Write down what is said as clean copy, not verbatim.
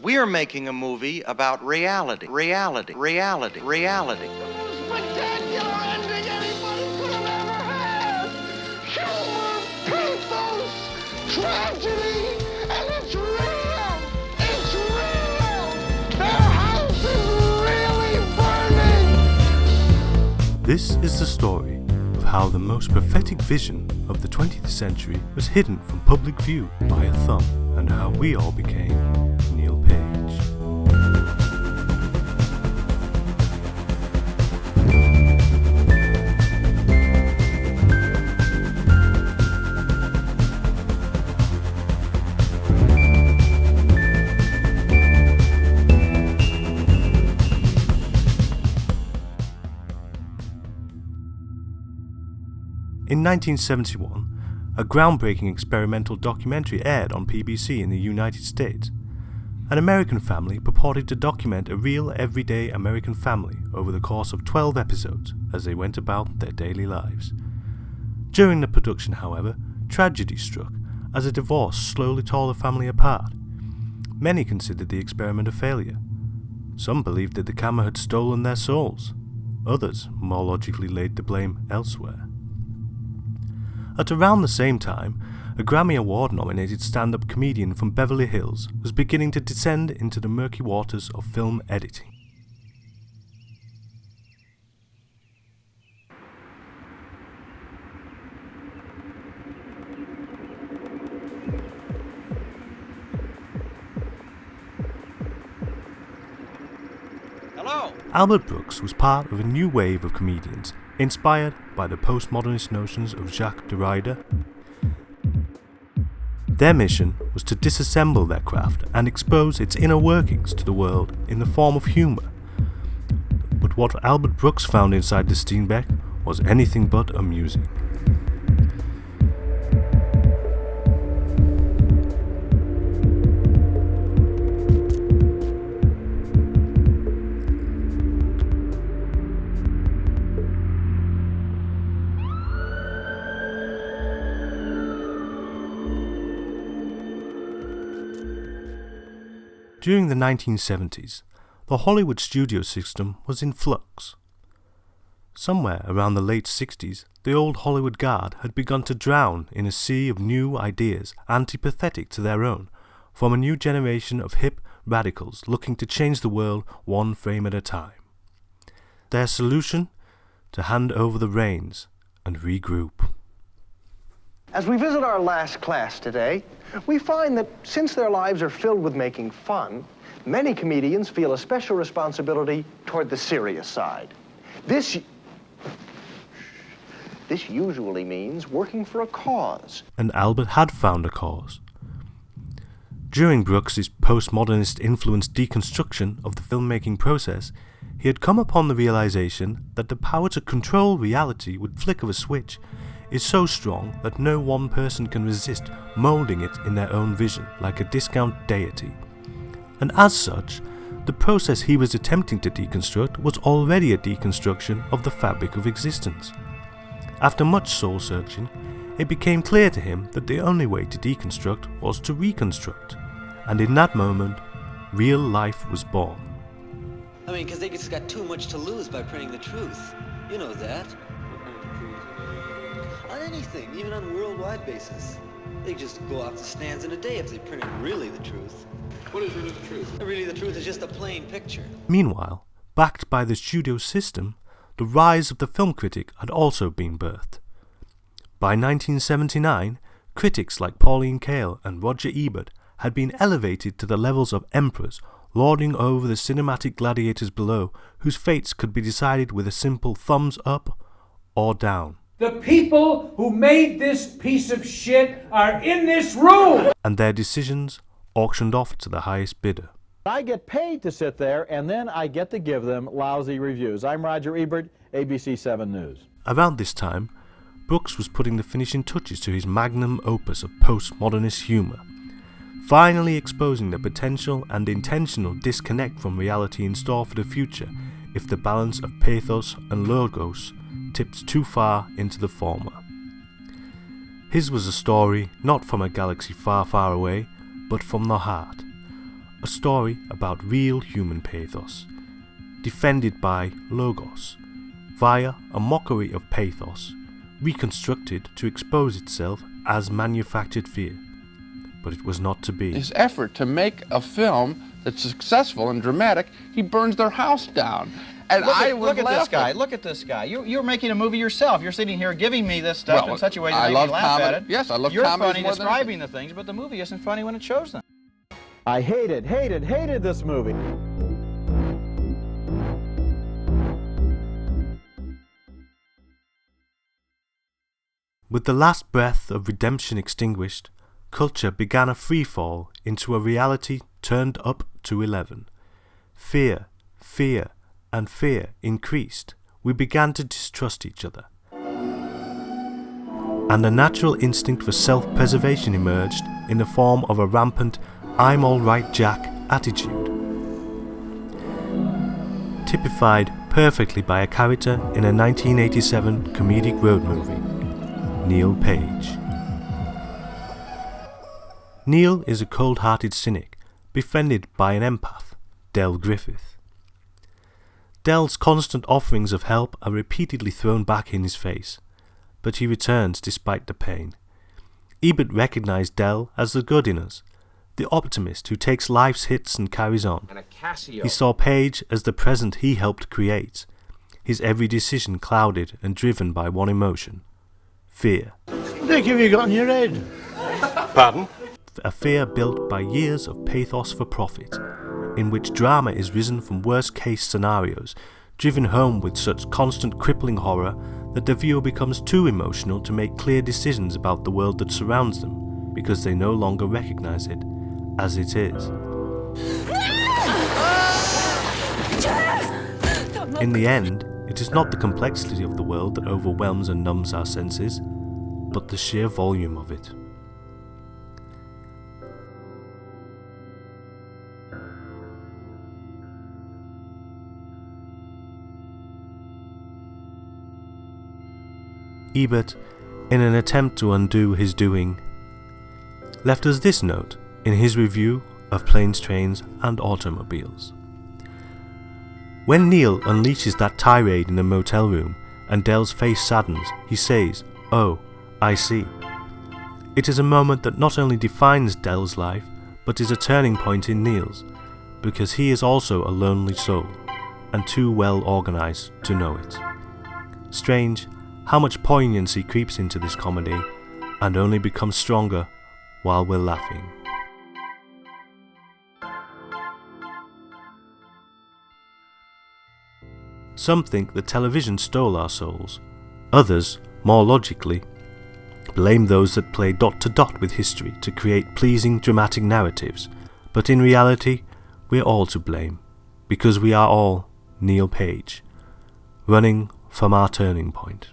we're making a movie about reality. Reality. Reality. Reality. The most spectacular ending anybody could have ever had! Humor, pathos, tragedy, and it's real! It's real! Their house is really burning! This is the story of how the most prophetic vision of the 20th century was hidden from public view by a thumb, and how we all became Neil Page. In 1971, a groundbreaking experimental documentary aired on PBC in the United States. An American family purported to document a real everyday American family over the course of 12 episodes as they went about their daily lives. During the production, however, tragedy struck as a divorce slowly tore the family apart. Many considered the experiment a failure. Some believed that the camera had stolen their souls. Others more logically laid the blame elsewhere. At around the same time, a Grammy Award-nominated stand-up comedian from Beverly Hills was beginning to descend into the murky waters of film editing. Hello. Albert Brooks was part of a new wave of comedians inspired by the postmodernist notions of Jacques Derrida. Their mission was to disassemble their craft and expose its inner workings to the world in the form of humour. But what Albert Brooks found inside the Steenbeck was anything but amusing. During the 1970s, the Hollywood studio system was in flux. Somewhere around the late 60s, the old Hollywood guard had begun to drown in a sea of new ideas antipathetic to their own, from a new generation of hip radicals looking to change the world one frame at a time. Their solution? To hand over the reins and regroup. As we visit our last class today, we find that since their lives are filled with making fun, many comedians feel a special responsibility toward the serious side. This usually means working for a cause. And Albert had found a cause. During Brooks's postmodernist-influenced deconstruction of the filmmaking process, he had come upon the realization that the power to control reality with flick of a switch is so strong that no one person can resist moulding it in their own vision like a discount deity. And as such, the process he was attempting to deconstruct was already a deconstruction of the fabric of existence. After much soul-searching, it became clear to him that the only way to deconstruct was to reconstruct. And in that moment, real life was born. I mean, because they just got too much to lose by printing the truth. You know that. On anything, even on a worldwide basis. They just go off the stands in a day if they printed really the truth. What is really the truth? Really the truth is just a plain picture. Meanwhile, backed by the studio system, the rise of the film critic had also been birthed. By 1979, critics like Pauline Kael and Roger Ebert had been elevated to the levels of emperors, lording over the cinematic gladiators below, whose fates could be decided with a simple thumbs up or down. The people who made this piece of shit are in this room! And their decisions auctioned off to the highest bidder. I get paid to sit there, and then I get to give them lousy reviews. I'm Roger Ebert, ABC 7 News. Around this time, Brooks was putting the finishing touches to his magnum opus of postmodernist humour, finally exposing the potential and intentional disconnect from reality in store for the future if the balance of pathos and logos tips too far into the former. His was a story not from a galaxy far, far away, but from the heart. a story about real human pathos, defended by logos, via a mockery of pathos, reconstructed to expose itself as manufactured fear. But it was not to be. His effort to make a film that's successful and dramatic, he burns their house down. And look at this guy. Look at this guy. You're making a movie yourself. You're sitting here giving me this stuff in such a way that makes me laugh at it. Yes, I love You're comedy funny more than describing the things, but the movie isn't funny when it shows them. I hated this movie. With the last breath of redemption extinguished, culture began a free fall into a reality turned up to 11. Fear, fear, and fear increased. We began to distrust each other. And a natural instinct for self-preservation emerged in the form of a rampant "I'm all right, Jack" attitude, typified perfectly by a character in a 1987 comedic road movie, Neil Page. Neil is a cold-hearted cynic, befriended by an empath, Del Griffith. Del's constant offerings of help are repeatedly thrown back in his face, but he returns despite the pain. Ebert recognized Del as the good in us, the optimist who takes life's hits and carries on. He saw Page as the present he helped create, his every decision clouded and driven by one emotion: fear. Dick, have you got in your head? Pardon? A fear built by years of pathos for profit, in which drama is risen from worst-case scenarios, driven home with such constant crippling horror that the viewer becomes too emotional to make clear decisions about the world that surrounds them, because they no longer recognize it as it is. In the end, it is not the complexity of the world that overwhelms and numbs our senses, but the sheer volume of it. Ebert, in an attempt to undo his doing, left us this note in his review of Planes, Trains and Automobiles. When Neil unleashes that tirade in the motel room and Del's face saddens, he says, "Oh, I see." It is a moment that not only defines Del's life, but is a turning point in Neil's, because he is also a lonely soul, and too well organized to know it. Strange how much poignancy creeps into this comedy, and only becomes stronger while we're laughing. Some think that television stole our souls. Others, more logically, blame those that play dot to dot with history to create pleasing dramatic narratives. But in reality, we're all to blame, because we are all Neil Page, running from our turning point.